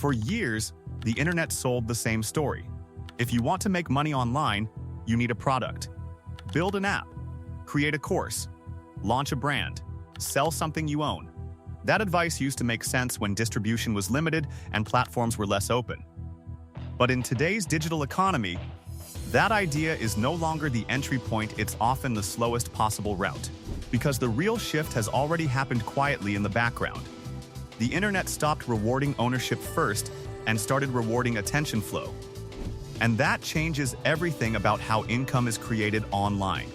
For years, the internet sold the same story. If you want to make money online, you need a product. Build an app, create a course, launch a brand, sell something you own. That advice used to make sense when distribution was limited and platforms were less open. But in today's digital economy, that idea is no longer the entry point, it's often the slowest possible route. Because the real shift has already happened quietly in the background. The internet stopped rewarding ownership first and started rewarding attention flow. And that changes everything about how income is created online.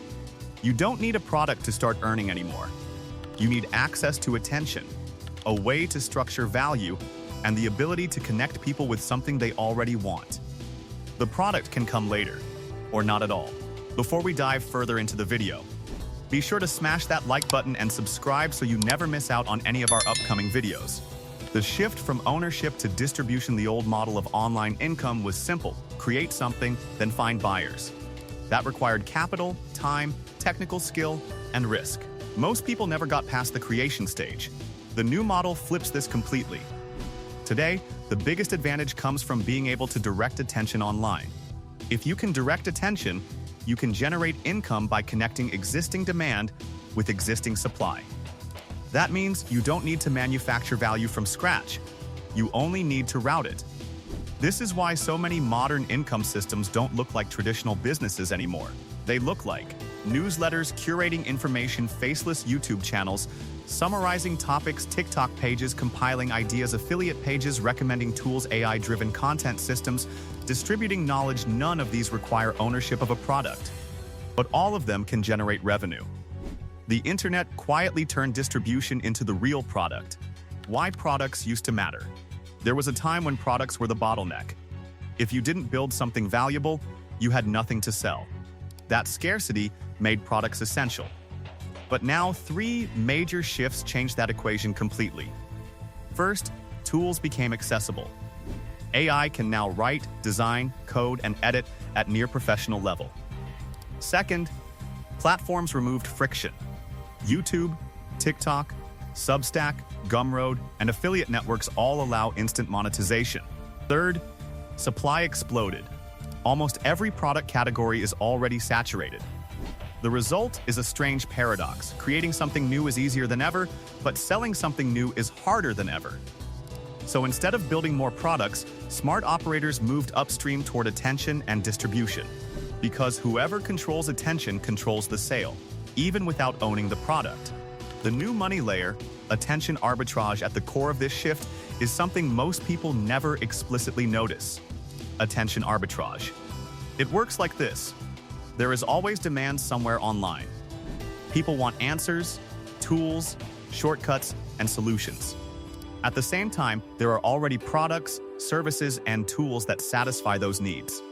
You don't need a product to start earning anymore. You need access to attention, a way to structure value, and the ability to connect people with something they already want. The product can come later, or not at all. Before we dive further into the video, be sure to smash that like button and subscribe so you never miss out on any of our upcoming videos. The shift from ownership to distribution, the old model of online income, was simple: create something, then find buyers. That required capital, time, technical skill, and risk. Most people never got past the creation stage. The new model flips this completely. Today, the biggest advantage comes from being able to direct attention online. If you can direct attention, you can generate income by connecting existing demand with existing supply. That means you don't need to manufacture value from scratch. You only need to route it. This is why so many modern income systems don't look like traditional businesses anymore. They look like newsletters curating information, faceless YouTube channels, summarizing topics, TikTok pages compiling ideas, affiliate pages recommending tools, AI-driven content systems, distributing knowledge. None of these require ownership of a product, but all of them can generate revenue. The internet quietly turned distribution into the real product. Why products used to matter. There was a time when products were the bottleneck. If you didn't build something valuable, you had nothing to sell. That scarcity made products essential. But now, three major shifts changed that equation completely. First, tools became accessible. AI can now write, design, code, and edit at near professional level. Second, platforms removed friction. YouTube, TikTok, Substack, Gumroad, and affiliate networks all allow instant monetization. Third, supply exploded. Almost every product category is already saturated. The result is a strange paradox. Creating something new is easier than ever, but selling something new is harder than ever. So instead of building more products, smart operators moved upstream toward attention and distribution. Because whoever controls attention controls the sale, even without owning the product. The new money layer, attention arbitrage, at the core of this shift is something most people never explicitly notice. Attention arbitrage. It works like this. There is always demand somewhere online. People want answers, tools, shortcuts, and solutions. At the same time, there are already products, services, and tools that satisfy those needs.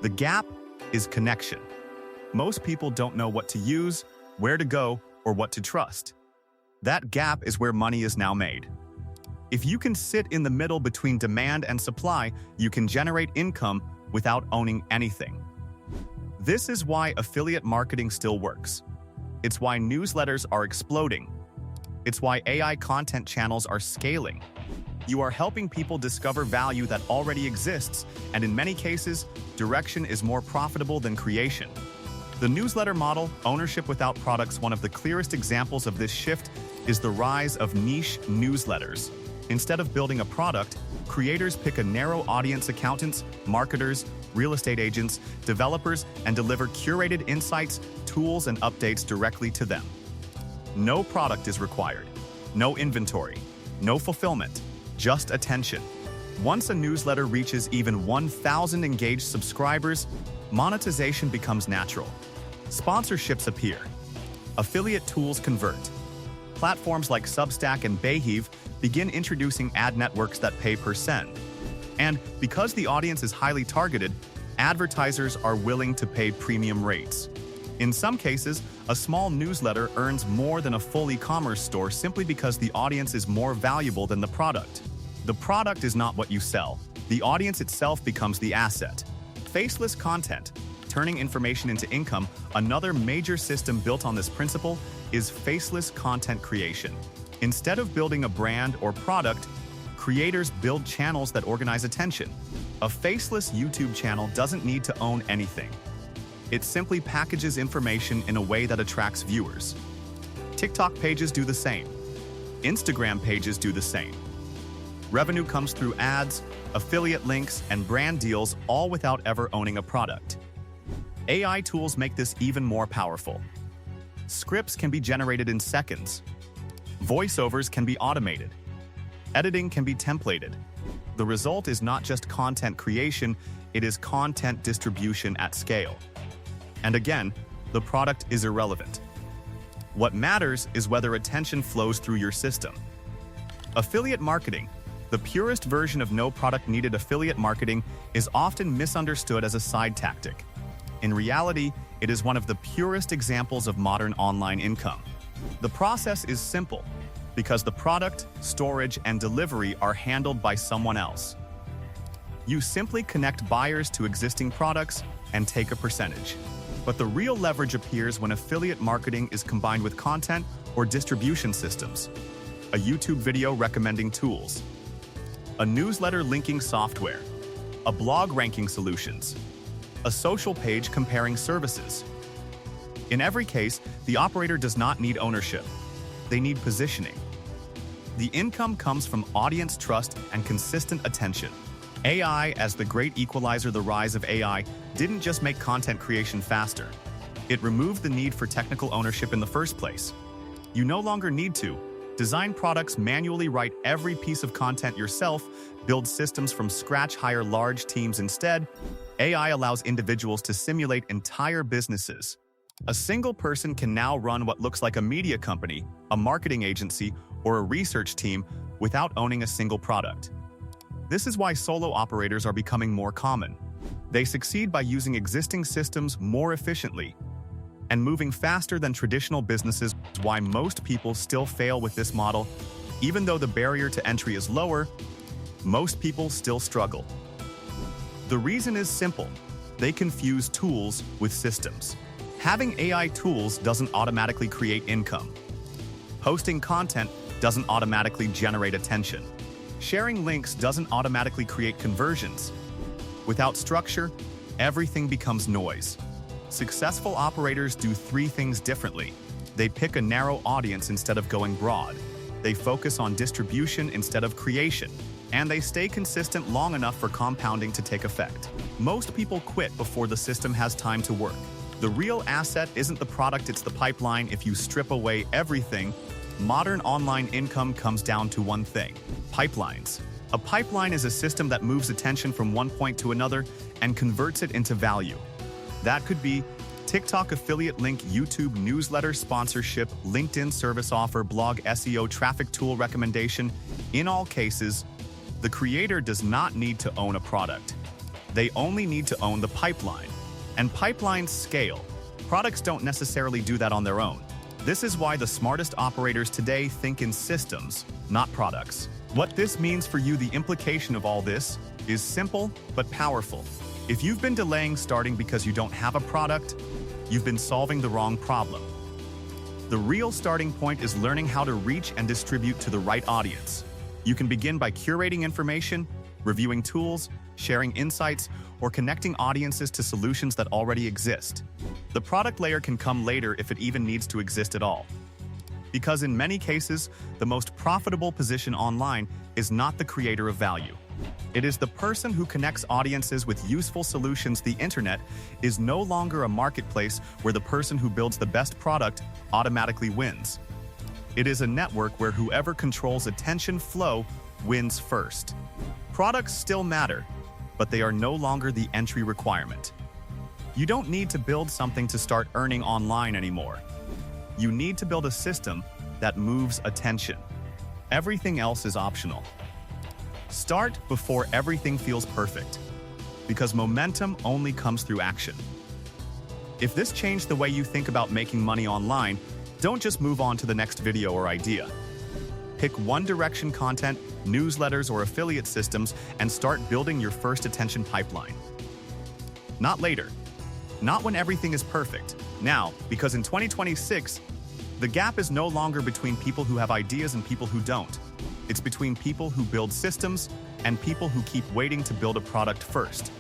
The gap is connection. Most people don't know what to use, where to go, or what to trust. That gap is where money is now made. If you can sit in the middle between demand and supply, you can generate income without owning anything. This is why affiliate marketing still works. It's why newsletters are exploding. It's why AI content channels are scaling. You are helping people discover value that already exists, and in many cases, direction is more profitable than creation. The newsletter model, ownership without products. One of the clearest examples of this shift is the rise of niche newsletters. Instead of building a product, creators pick a narrow audience: accountants, marketers, real estate agents, developers, and deliver curated insights, tools, and updates directly to them. No product is required, no inventory, no fulfillment, just attention. Once a newsletter reaches even 1,000 engaged subscribers, monetization becomes natural. Sponsorships appear. Affiliate tools convert. Platforms like Substack and Behave begin introducing ad networks that pay per send. And because the audience is highly targeted, advertisers are willing to pay premium rates. In some cases, a small newsletter earns more than a full e-commerce store simply because the audience is more valuable than the product. The product is not what you sell. The audience itself becomes the asset. Faceless content, turning information into income. Another major system built on this principle is faceless content creation. Instead of building a brand or product, Creators build channels that organize attention. A faceless YouTube channel doesn't need to own anything. It simply packages information in a way that attracts viewers. TikTok pages do the same. Instagram pages do the same. Revenue comes through ads, affiliate links, and brand deals, all without ever owning a product. AI tools make this even more powerful. Scripts can be generated in seconds. Voiceovers can be automated. Editing can be templated. The result is not just content creation, it is content distribution at scale. And again, the product is irrelevant. What matters is whether attention flows through your system. Affiliate marketing, the purest version of no product needed affiliate marketing, is often misunderstood as a side tactic. In reality, it is one of the purest examples of modern online income. The process is simple, because the product, storage, and delivery are handled by someone else. You simply connect buyers to existing products and take a percentage. But the real leverage appears when affiliate marketing is combined with content or distribution systems, a YouTube video recommending tools, a newsletter linking software, a blog ranking solutions, a social page comparing services. In every case, the operator does not need ownership. They need positioning. The income comes from audience trust and consistent attention. AI, as the great equalizer, the rise of AI, didn't just make content creation faster. It removed the need for technical ownership in the first place. You no longer need to design products, manually write every piece of content yourself, build systems from scratch, hire large teams. Instead, AI allows individuals to simulate entire businesses. A single person can now run what looks like a media company, a marketing agency, or a research team without owning a single product. This is why solo operators are becoming more common. They succeed by using existing systems more efficiently and moving faster than traditional businesses. Why most people still fail with this model. Even though the barrier to entry is lower, most people still struggle. The reason is simple. They confuse tools with systems. Having AI tools doesn't automatically create income. Posting content doesn't automatically generate attention. Sharing links doesn't automatically create conversions. Without structure, everything becomes noise. Successful operators do three things differently. They pick a narrow audience instead of going broad. They focus on distribution instead of creation. And they stay consistent long enough for compounding to take effect. Most people quit before the system has time to work. The real asset isn't the product, it's the pipeline. If you strip away everything, modern online income comes down to one thing: pipelines. A pipeline is a system that moves attention from one point to another and converts it into value. That could be TikTok affiliate link, YouTube newsletter sponsorship, LinkedIn service offer, blog SEO, traffic tool recommendation. In all cases, the creator does not need to own a product. They only need to own the pipeline. And pipelines scale. Products don't necessarily do that on their own. This is why the smartest operators today think in systems, not products. What this means for you, the implication of all this, is simple but powerful. If you've been delaying starting because you don't have a product, you've been solving the wrong problem. The real starting point is learning how to reach and distribute to the right audience. You can begin by curating information, reviewing tools, sharing insights, or connecting audiences to solutions that already exist. The product layer can come later if it even needs to exist at all. Because in many cases, the most profitable position online is not the creator of value. It is the person who connects audiences with useful solutions. The internet is no longer a marketplace where the person who builds the best product automatically wins. It is a network where whoever controls attention flow wins first. Products still matter, but they are no longer the entry requirement. You don't need to build something to start earning online anymore. You need to build a system that moves attention. Everything else is optional. Start before everything feels perfect, because momentum only comes through action. If this changed the way you think about making money online, don't just move on to the next video or idea. Pick one direction: content, newsletters, or affiliate systems, and start building your first attention pipeline. Not later. Not when everything is perfect. Now, because in 2026, the gap is no longer between people who have ideas and people who don't. It's between people who build systems and people who keep waiting to build a product first.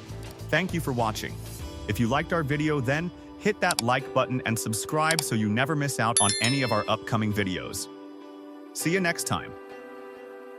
Thank you for watching. If you liked our video, then hit that like button and subscribe so you never miss out on any of our upcoming videos. See you next time.